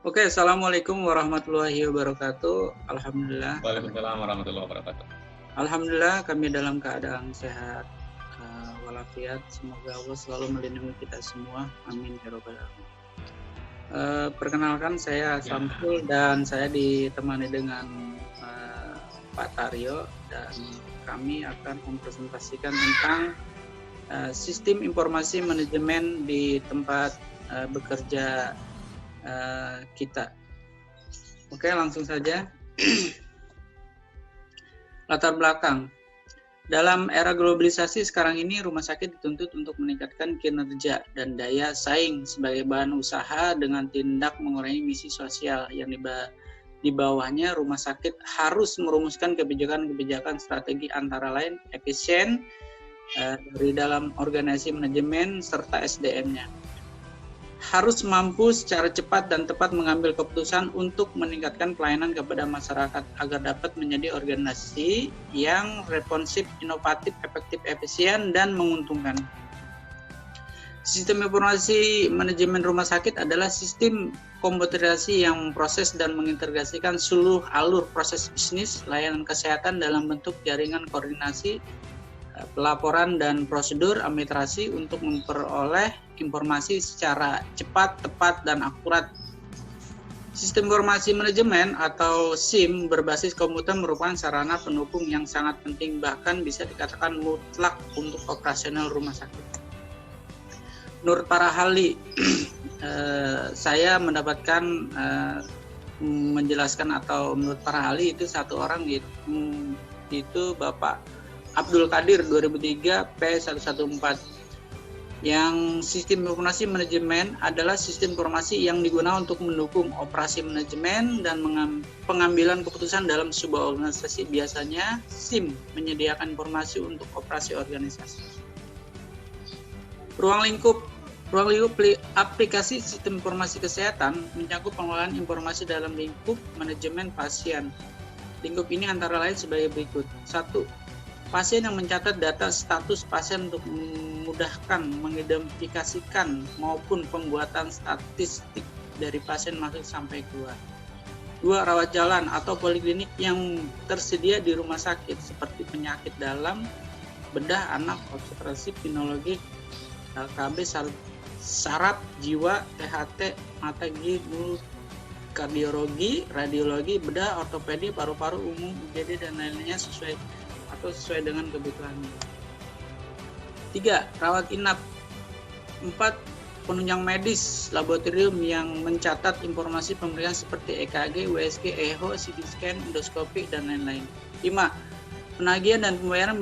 Oke, Assalamualaikum warahmatullahi wabarakatuh. Alhamdulillah. Waalaikumsalam warahmatullahi wabarakatuh. Alhamdulillah kami dalam keadaan sehat walafiat. Semoga Allah selalu melindungi kita semua. Amin ya rabbal alamin. Perkenalkan saya Samsul dan saya ditemani dengan Pak Taryo, dan kami akan mempresentasikan tentang sistem informasi manajemen di tempat bekerja kita. Oke, langsung saja. Latar belakang. Dalam era globalisasi sekarang ini, rumah sakit dituntut untuk meningkatkan kinerja dan daya saing sebagai bahan usaha dengan tindak mengurangi misi sosial yang di bawahnya. Rumah sakit harus merumuskan kebijakan-kebijakan strategi antara lain efisien dari dalam organisasi manajemen serta SDM-nya. Harus mampu secara cepat dan tepat mengambil keputusan untuk meningkatkan pelayanan kepada masyarakat agar dapat menjadi organisasi yang responsif, inovatif, efektif, efisien, dan menguntungkan. Sistem informasi manajemen rumah sakit adalah sistem komputerisasi yang memproses dan mengintegrasikan seluruh alur proses bisnis layanan kesehatan dalam bentuk jaringan koordinasi, pelaporan dan prosedur administrasi untuk memperoleh informasi secara cepat, tepat, dan akurat. Sistem informasi manajemen atau SIM berbasis komputer merupakan sarana pendukung yang sangat penting, bahkan bisa dikatakan mutlak untuk operasional rumah sakit. Menurut para ahli, saya mendapatkan menjelaskan, atau menurut para ahli itu satu orang itu Bapak Abdul Qadir 2003 P114, yang sistem informasi manajemen adalah sistem informasi yang digunakan untuk mendukung operasi manajemen dan pengambilan keputusan dalam sebuah organisasi. Biasanya SIM menyediakan informasi untuk operasi organisasi. Ruang lingkup aplikasi sistem informasi kesehatan mencakup pengelolaan informasi dalam lingkup manajemen pasien. Lingkup ini antara lain sebagai berikut. 1. Pasien yang mencatat data status pasien untuk memudahkan mengidentifikasikan maupun pembuatan statistik dari pasien masuk sampai keluar. 2. Rawat jalan atau poliklinik yang tersedia di rumah sakit seperti penyakit dalam, bedah anak, obstetrasi, ginekolog, LKB, saraf, jiwa, THT, mata, gigi, mulut, kardiologi, radiologi, bedah, ortopedi, paru-paru, umum, UGD, dan lainnya sesuai dengan kebutuhannya. 3. Rawat inap. 4. Penunjang medis laboratorium yang mencatat informasi pemeriksaan seperti EKG, USG, echo, CT scan, endoskopi, dan lain-lain. 5. Penagihan dan pembayaran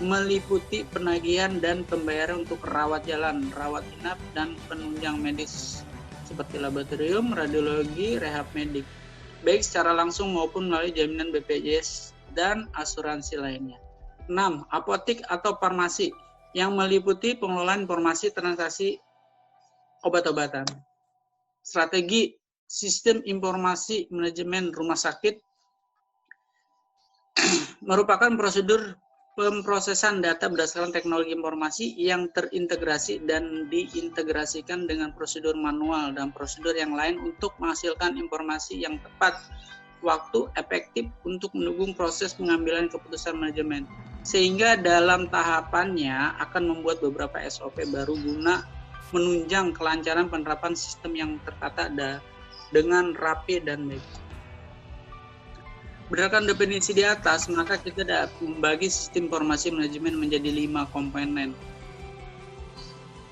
meliputi penagihan dan pembayaran untuk rawat jalan, rawat inap, dan penunjang medis seperti laboratorium, radiologi, rehab medik, baik secara langsung maupun melalui jaminan BPJS dan asuransi lainnya. 6. Apotik atau farmasi yang meliputi pengelolaan informasi transaksi obat-obatan. Strategi sistem informasi manajemen rumah sakit merupakan prosedur pemrosesan data berdasarkan teknologi informasi yang terintegrasi dan diintegrasikan dengan prosedur manual dan prosedur yang lain untuk menghasilkan informasi yang tepat waktu, efektif untuk mendukung proses pengambilan keputusan manajemen, sehingga dalam tahapannya akan membuat beberapa SOP baru guna menunjang kelancaran penerapan sistem yang tertata dengan rapi dan baik. Berdasarkan definisi di atas, maka kita dapat membagi sistem informasi manajemen menjadi 5 komponen.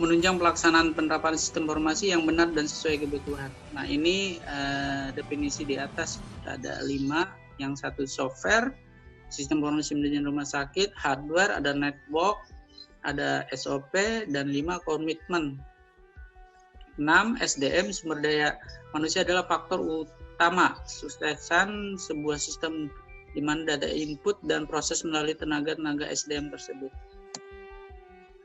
Menunjang pelaksanaan penerapan sistem informasi yang benar dan sesuai kebutuhan. Nah, ini definisi di atas ada 5. Yang satu software, sistem informasi manajemen rumah sakit, hardware, ada network, ada SOP, dan 5 komitmen. 6. SDM, sumber daya manusia adalah faktor utama suksesan sebuah sistem di mana data input dan proses melalui tenaga SDM tersebut.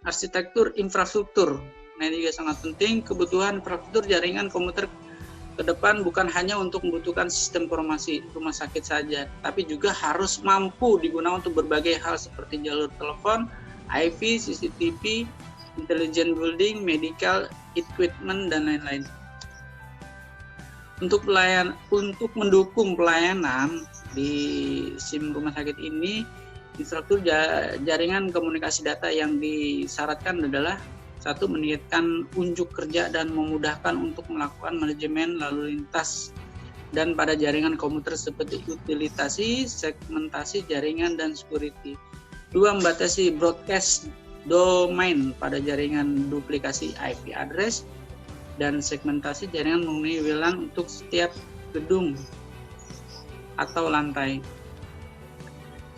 Arsitektur infrastruktur, nah ini juga sangat penting. Kebutuhan infrastruktur jaringan komputer ke depan bukan hanya untuk membutuhkan sistem informasi rumah sakit saja, tapi juga harus mampu digunakan untuk berbagai hal seperti jalur telepon, IV, CCTV, intelligent building, medical equipment, dan lain-lain. Untuk mendukung pelayanan di SIM rumah sakit ini, infrastruktur jaringan komunikasi data yang disyaratkan adalah satu, meningkatkan unjuk kerja dan memudahkan untuk melakukan manajemen lalu lintas dan pada jaringan komuter seperti utilitasi, segmentasi jaringan, dan security. Dua, membatasi broadcast domain pada jaringan duplikasi IP address dan segmentasi jaringan mengenai WLAN untuk setiap gedung atau lantai.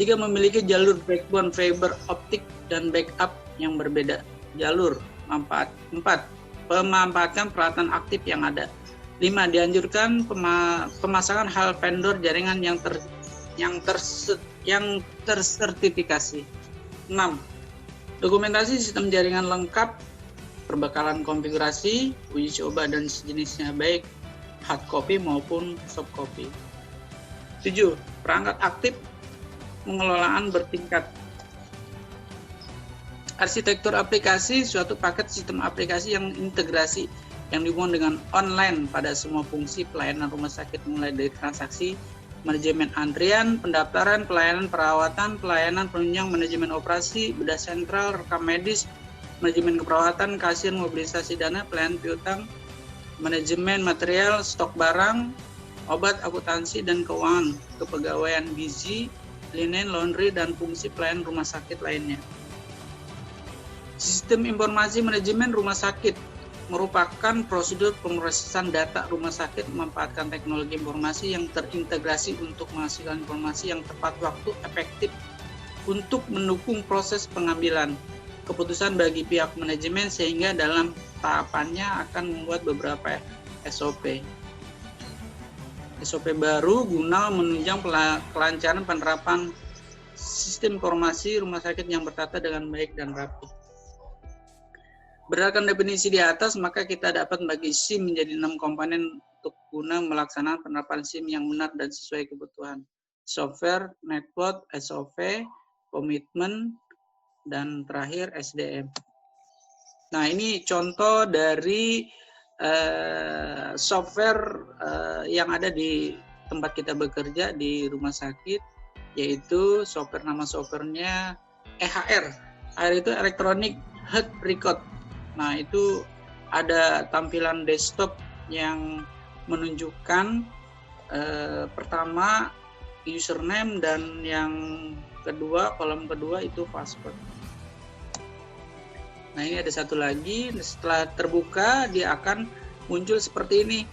3, memiliki jalur backbone fiber optik dan backup yang berbeda jalur. 4, memanfaatkan peralatan aktif yang ada. 5, dianjurkan pemasangan hal vendor jaringan yang tersertifikasi. 6, dokumentasi sistem jaringan lengkap, perbekalan konfigurasi, uji coba dan sejenisnya baik hard copy maupun soft copy. 7, perangkat aktif pengelolaan bertingkat. Arsitektur aplikasi, suatu paket sistem aplikasi yang integrasi yang dihubungkan dengan online pada semua fungsi pelayanan rumah sakit, mulai dari transaksi, manajemen antrian, pendaftaran, pelayanan perawatan, pelayanan penunjang, manajemen operasi, bedah sentral, rekam medis, manajemen keperawatan, kasir, mobilisasi dana, pelayanan piutang, manajemen material, stok barang, obat, akuntansi, dan keuangan, kepegawaian gizi, linen, laundry, dan fungsi pelayanan rumah sakit lainnya. Sistem informasi manajemen rumah sakit merupakan prosedur pemrosesan data rumah sakit memanfaatkan teknologi informasi yang terintegrasi untuk menghasilkan informasi yang tepat waktu, efektif untuk mendukung proses pengambilan keputusan bagi pihak manajemen, sehingga dalam tahapannya akan membuat beberapa SOP baru guna menunjang kelancaran penerapan sistem informasi rumah sakit yang bertata dengan baik dan rapi. Berdasarkan definisi di atas, maka kita dapat membagi SIM menjadi 6 komponen untuk guna melaksanakan penerapan SIM yang benar dan sesuai kebutuhan. Software, network, SOV, komitmen, dan terakhir SDM. Nah, ini contoh dari software yang ada di tempat kita bekerja di rumah sakit, yaitu nama softwarenya EHR. EHR itu Electronic Health Record. Nah, itu ada tampilan desktop yang menunjukkan pertama username, dan yang kedua, kolom kedua itu password. Nah, ini ada satu lagi, setelah terbuka dia akan muncul seperti ini.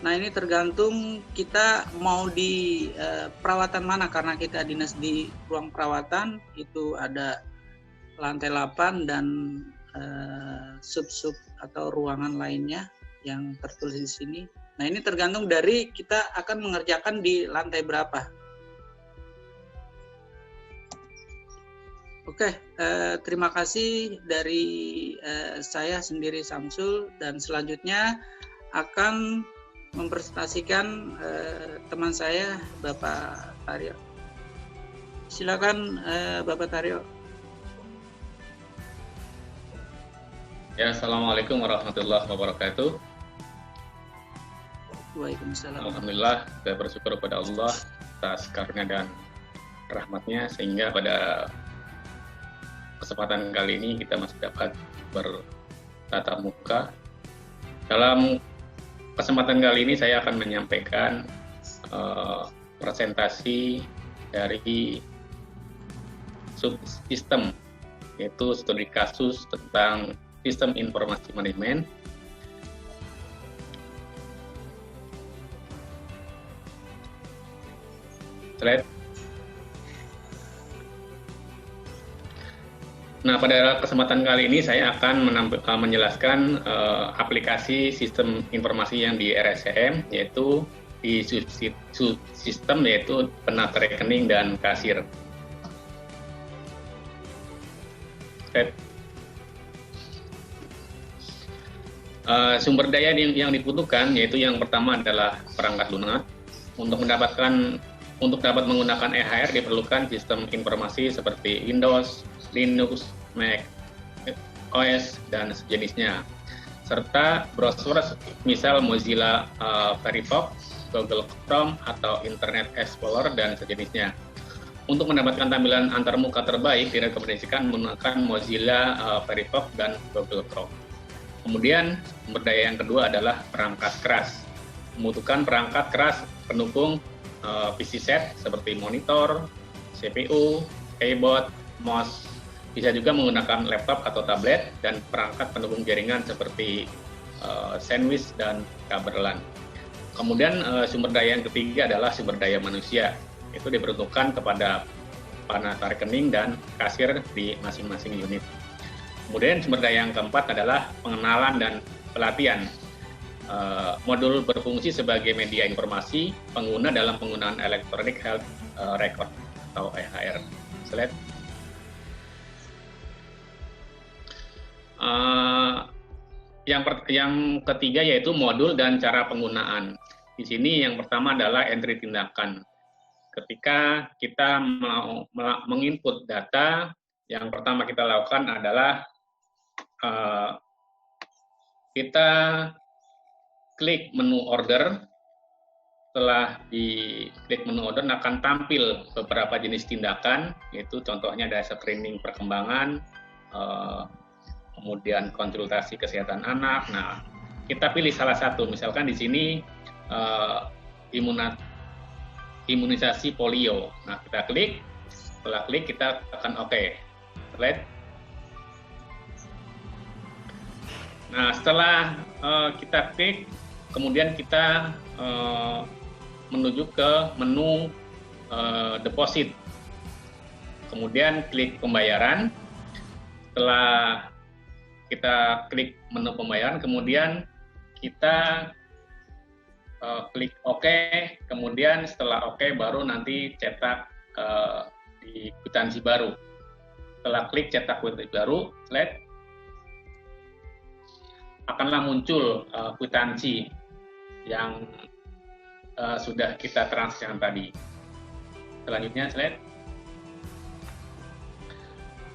Nah, ini tergantung kita mau di perawatan mana, karena kita dinas di ruang perawatan, itu ada lantai 8 dan sub-sub atau ruangan lainnya yang tertulis di sini. Nah, ini tergantung dari kita akan mengerjakan di lantai berapa. Oke, terima kasih dari saya sendiri, Samsul, dan selanjutnya akan mempresentasikan teman saya, Bapak Taryo. Silakan, Bapak Taryo. Ya, Assalamualaikum warahmatullahi wabarakatuh. Waalaikumsalam. Alhamdulillah, saya bersyukur kepada Allah atas karunia dan rahmatnya, sehingga pada kesempatan kali ini kita masih dapat bertatap muka. Dalam kesempatan kali ini saya akan menyampaikan presentasi dari subsistem, yaitu studi kasus tentang sistem informasi manajemen. Slide. Nah, pada kesempatan kali ini saya akan menjelaskan aplikasi sistem informasi yang di RSCM, yaitu di subsistem, yaitu penata rekening dan kasir. Slide. Sumber daya yang dibutuhkan, yaitu yang pertama adalah perangkat lunak. Untuk dapat menggunakan EHR diperlukan sistem informasi seperti Windows, Linux, Mac OS, dan sejenisnya. serta browser misal Mozilla Firefox, Google Chrome, atau Internet Explorer, dan sejenisnya. Untuk mendapatkan tampilan antarmuka terbaik, direkomendasikan menggunakan Mozilla Firefox dan Google Chrome. Kemudian, sumber daya yang kedua adalah perangkat keras. Membutuhkan perangkat keras pendukung PC set seperti monitor, CPU, keyboard, mouse. Bisa juga menggunakan laptop atau tablet, dan perangkat pendukung jaringan seperti sandwich dan kabel LAN. Kemudian sumber daya yang ketiga adalah sumber daya manusia. Itu diperuntukkan kepada penata rekening dan kasir di masing-masing unit. Kemudian sumber daya yang keempat adalah pengenalan dan pelatihan. Modul berfungsi sebagai media informasi pengguna dalam penggunaan Electronic Health Record atau EHR. Slide. Yang ketiga yaitu modul dan cara penggunaan. Di sini yang pertama adalah entry tindakan. Ketika kita mau menginput data, yang pertama kita lakukan adalah kita klik menu order. Setelah diklik menu order akan tampil beberapa jenis tindakan, yaitu contohnya ada screening perkembangan, kemudian konsultasi kesehatan anak. Nah, kita pilih salah satu. Misalkan di sini imunisasi polio. Nah, kita klik. Setelah klik kita tekan OK. Slide. Nah, setelah kita klik, kemudian kita menuju ke menu deposit. Kemudian klik pembayaran. Setelah kita klik menu pembayaran, kemudian kita klik OK, kemudian setelah OK baru nanti cetak di kwitansi baru. Setelah klik cetak kwitansi baru, slide, akanlah muncul kwitansi yang sudah kita transaksikan tadi. Selanjutnya, slide.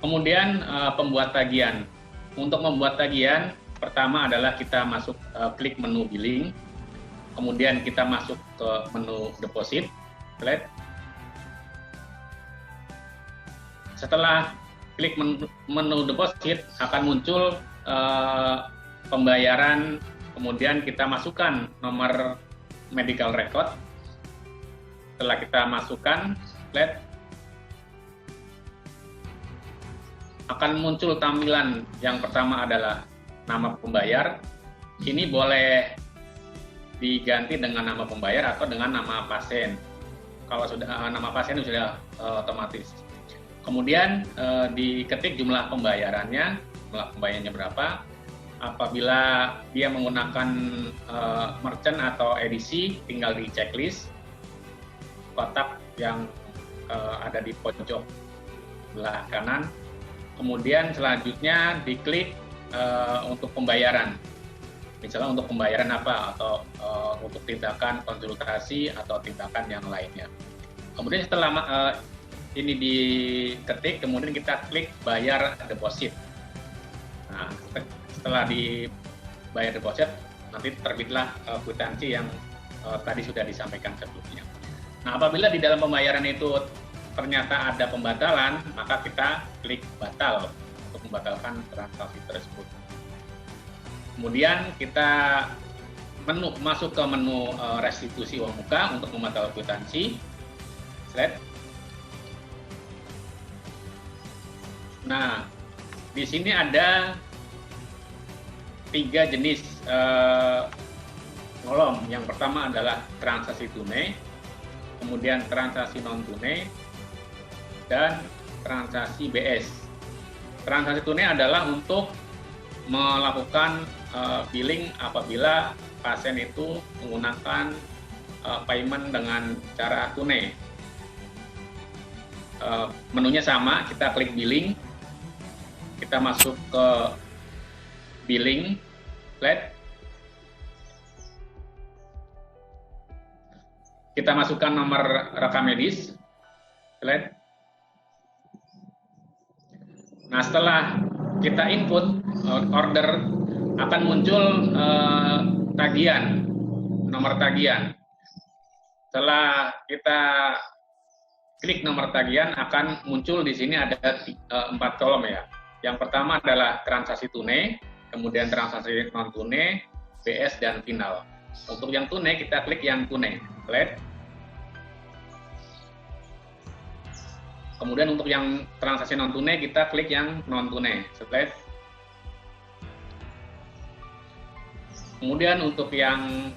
Kemudian pembuat tagihan. Untuk membuat tagihan, pertama adalah kita masuk klik menu billing, kemudian kita masuk ke menu deposit. Slide. Setelah klik menu deposit, akan muncul pembayaran, kemudian kita masukkan nomor medical record. Setelah kita masukkan, slide, akan muncul tampilan yang pertama adalah nama pembayar. Ini boleh diganti dengan nama pembayar atau dengan nama pasien. Kalau sudah nama pasien sudah otomatis. Kemudian diketik jumlah pembayarannya berapa. Apabila dia menggunakan merchant atau edisi, tinggal di checklist kotak yang ada di pojok belah kanan. Kemudian selanjutnya diklik untuk pembayaran. Misalnya untuk pembayaran apa, atau untuk tindakan konsultasi atau tindakan yang lainnya. Kemudian setelah ini diketik, kemudian kita klik bayar deposit. Nah, setelah dibayar deposit, nanti terbitlah kwitansi yang tadi sudah disampaikan sebelumnya. Nah, apabila di dalam pembayaran itu ternyata ada pembatalan, maka kita klik batal untuk membatalkan transaksi tersebut. Kemudian kita masuk ke menu restitusi uang muka untuk membatalkan kwitansi. Slide. Nah, di sini ada 3 jenis kolom. Yang pertama adalah transaksi tunai, kemudian transaksi non tunai, dan transaksi BS. Transaksi tunai adalah untuk melakukan billing apabila pasien itu menggunakan payment dengan cara tunai. Menunya sama, kita klik billing, kita masuk ke billing, slide. Kita masukkan nomor rekam medis, slide. Nah, setelah kita input order akan muncul tagihan, nomor tagihan. Setelah kita klik nomor tagihan, akan muncul di sini ada 4 kolom ya. Yang pertama adalah transaksi tunai, kemudian transaksi non tunai, BS, dan final. Untuk yang tunai kita klik yang tunai, slide. Kemudian untuk yang transaksi non tunai kita klik yang non tunai, slide. Kemudian untuk yang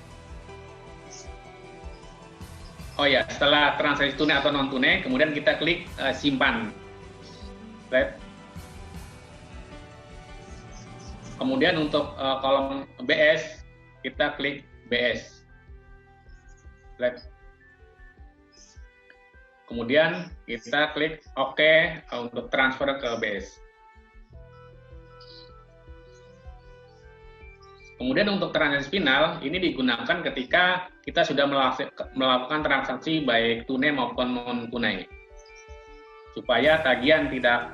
setelah transaksi tunai atau non tunai, kemudian kita klik simpan, slide. Kemudian untuk kolom BS kita klik BS, slide. Kemudian kita klik OK untuk transfer ke BS. Kemudian untuk transaksi final, ini digunakan ketika kita sudah melakukan transaksi baik tunai maupun non-tunai. Supaya tagihan tidak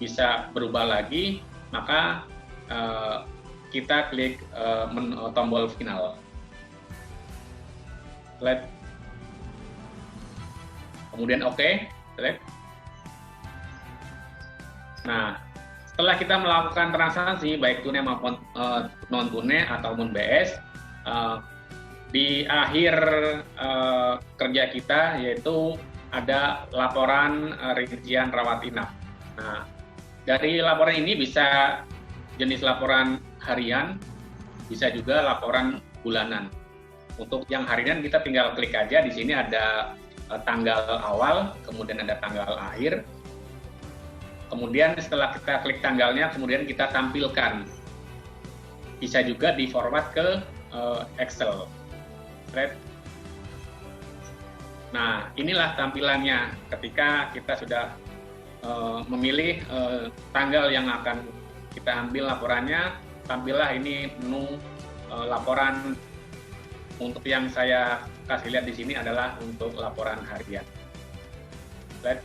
bisa berubah lagi, maka kita klik tombol final. Slide. Kemudian OK. Slide. Nah, setelah kita melakukan transaksi baik tunai maupun non tunai ataupun BS, di akhir kerja kita yaitu ada laporan rincian rawat inap. Nah, dari laporan ini bisa jenis laporan harian, bisa juga laporan bulanan. Untuk yang harian kita tinggal klik aja, di sini ada tanggal awal, kemudian ada tanggal akhir. Kemudian setelah kita klik tanggalnya, kemudian kita tampilkan. Bisa juga di format ke Excel. Right? Nah, inilah tampilannya ketika kita sudah memilih tanggal yang akan kita ambil laporannya. Tampillah ini menu laporan. Untuk yang saya kasih lihat di sini adalah untuk laporan harian. Right?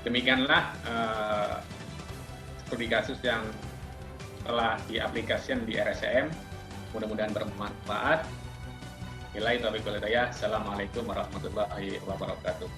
Demikianlah studi kasus yang telah diaplikasikan di RSCM. Mudah-mudahan bermanfaat. Assalamualaikum warahmatullahi wabarakatuh.